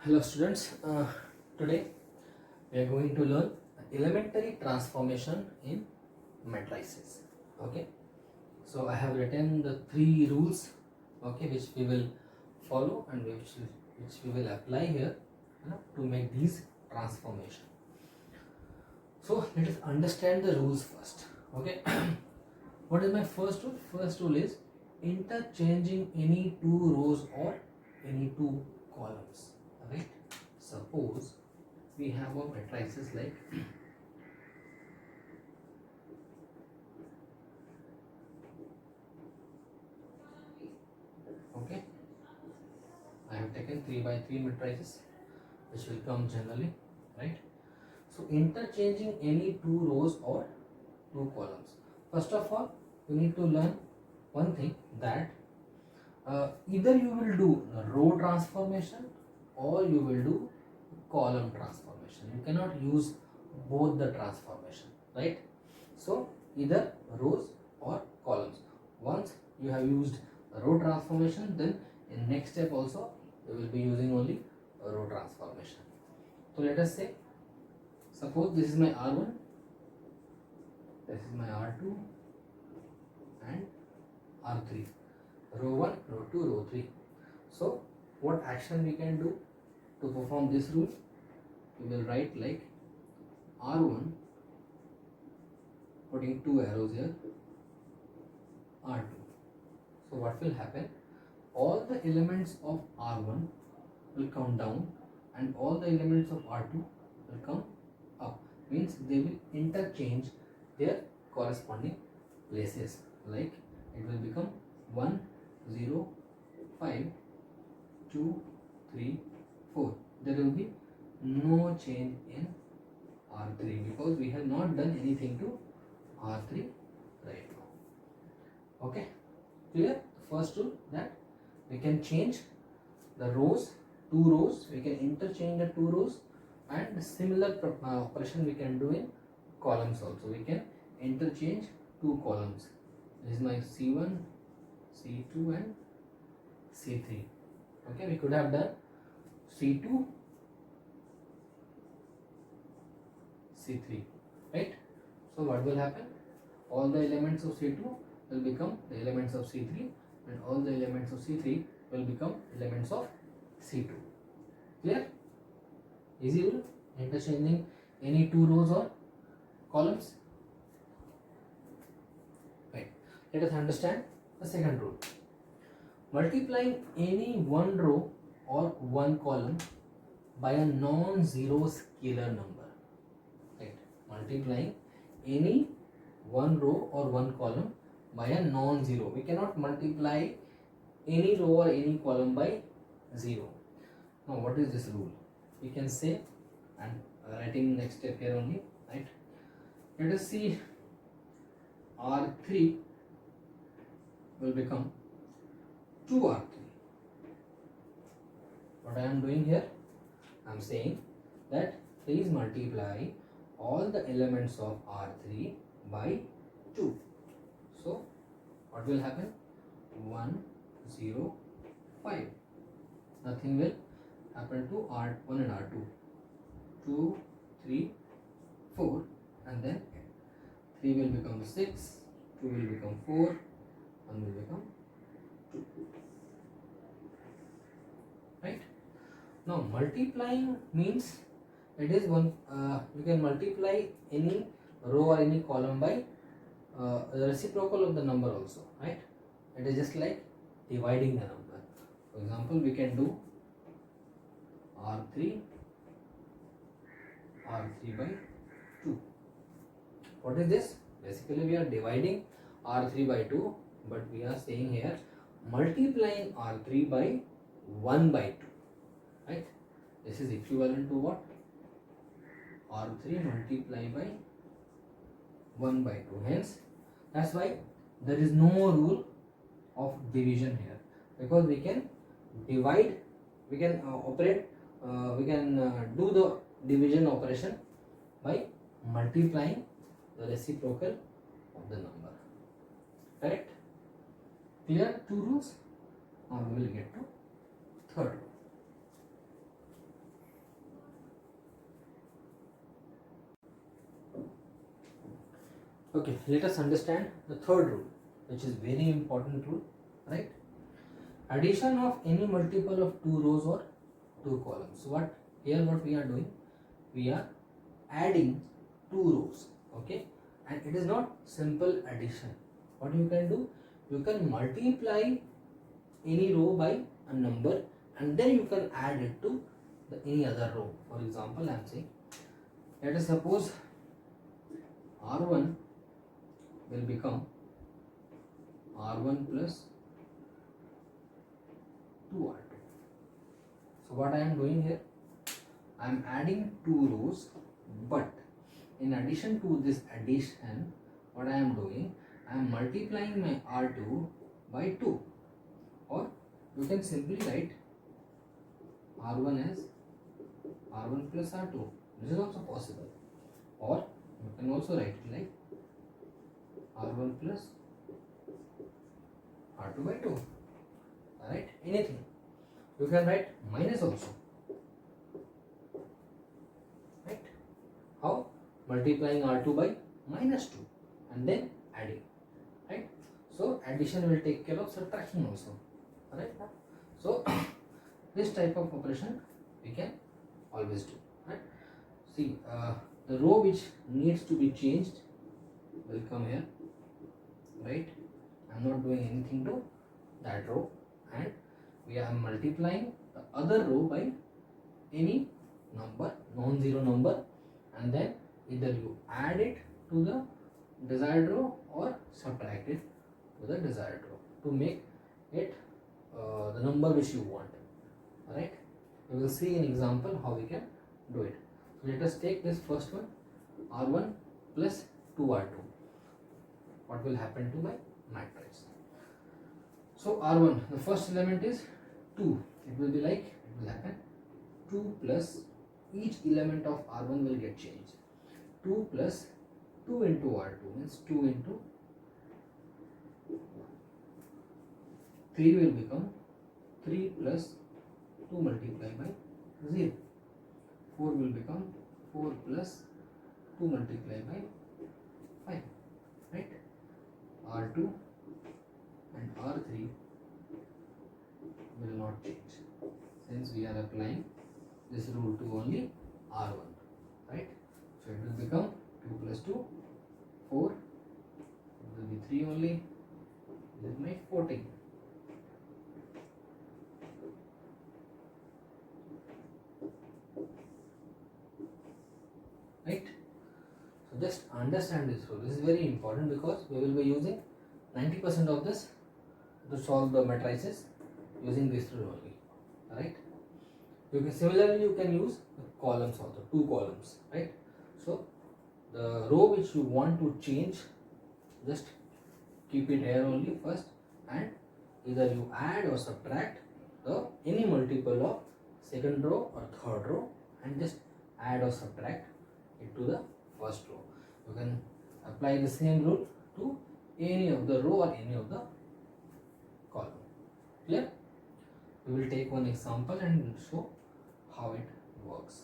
Hello students, today we are going to learn elementary transformation in matrices. Okay, so I have written the three rules, okay, which we will follow and which we will apply here, to make these transformation. So let us understand the rules first. Okay, what is my first rule? First rule is interchanging any two rows or any two columns. Right? Suppose we have a matrices like okay, I have taken 3 by 3 matrices which will come generally, right? So interchanging any two rows or two columns. First of all, you need to learn one thing, that either you will do row transformation or you will do column transformation. You cannot use both the transformation, right? So either rows or columns. Once you have used row transformation, then in next step also you will be using only row transformation. So let us say, suppose this is my R1, this is my R2 and R3, row 1, row 2, row 3. So what action we can do to perform this rule? We will write like R1, putting two arrows here, R2. So what will happen? All the elements of R1 will come down and all the elements of R2 will come up. Means they will interchange their corresponding places. Like it will become 1, 0, 5, 2, 3, 4. There will be no change in R3 because we have not done anything to R3 right now. Okay, clear? First rule, that we can change the rows, two rows, we can interchange the two rows, and similar operation we can do in columns also. We can interchange two columns. This is my C1, C2 and C3. Okay, we could have done C2, C3, right? So what will happen? All the elements of C2 will become the elements of C3 and all the elements of C3 will become elements of C2. Clear? Easy rule, interchanging any two rows or columns. Right. Let us understand the second rule. Multiplying any one row or one column by a non-zero scalar number. Right. Multiplying any one row or one column by a non-zero. We cannot multiply any row or any column by 0. Now what is this rule? We can say, and writing next step here only, right? Let us see, R3 will become 2R3. What I am doing here? I am saying that please multiply all the elements of R3 by 2. So what will happen? 1, 0, 5. Nothing will happen to R1 and R2. 2, 3, 4, and then 3 will become 6, 2 will become 4, 1 will become 2. Right? Now multiplying means it is one. You can multiply any row or any column by the reciprocal of the number also. Right? It is just like dividing the number. For example, we can do R3 by 2. What is this? Basically we are dividing R3 by 2, but we are saying here multiplying R3 by 1 by 2. Right? This is equivalent to what? R3 multiplied by 1 by 2. Hence, that's why there is no rule of division here, because we can divide, we can operate, we can do the division operation by multiplying the reciprocal of the number. Correct? Clear? Two rules. Now we will get to third rule. Okay, let us understand the third rule, which is very important rule, right? Addition of any multiple of two rows or two columns. So what we are doing, we are adding two rows, okay, and it is not simple addition. What you can do, you can multiply any row by a number and then you can add it to any other row. For example, I am saying, let us suppose R1 will become R1 plus 2R2. So what I am doing here, I am adding two rows, but in addition to this addition, what I am doing, I am multiplying my R2 by 2, or you can simply write R1 as R1 plus R2. This is also possible, or you can also write it like R1 plus R2 by 2. Alright, anything. You can write minus also. Right? How? Multiplying R2 by minus 2 and then adding. Right? So addition will take care of subtraction also. Alright? So this type of operation we can always do. Right? See, the row which needs to be changed will come here. Right? I am not doing anything to that row, and we are multiplying the other row by any number, non-zero number, and then either you add it to the desired row or subtract it to the desired row to make it the number which you want. Alright, we will see an example how we can do it. So let us take this first one, R1 plus 2R2. What will happen to my matrix? So R1, the first element is 2. It will be like, it will happen 2 plus, each element of R1 will get changed. 2 plus 2 into R2 means 2 into 3 will become 3 plus 2 multiplied by 0. 4 will become 4 plus 2 multiplied by 5. Right? R2 and R3 will not change since we are applying this rule to only R1. Right? So it will become 2 plus 2, 4. It will be 3 only. This is my 14. Right? So just understand this rule. This is very important because we will be using 90% of this to solve the matrices using this rule only. Alright? Similarly, you can use columns also, two columns. Right? So the row which you want to change, just keep it here only first, and either you add or subtract the any multiple of second row or third row and just add or subtract it to the first row. You can apply the same rule to any of the row or any of the column. Clear? We will take one example and show how it works.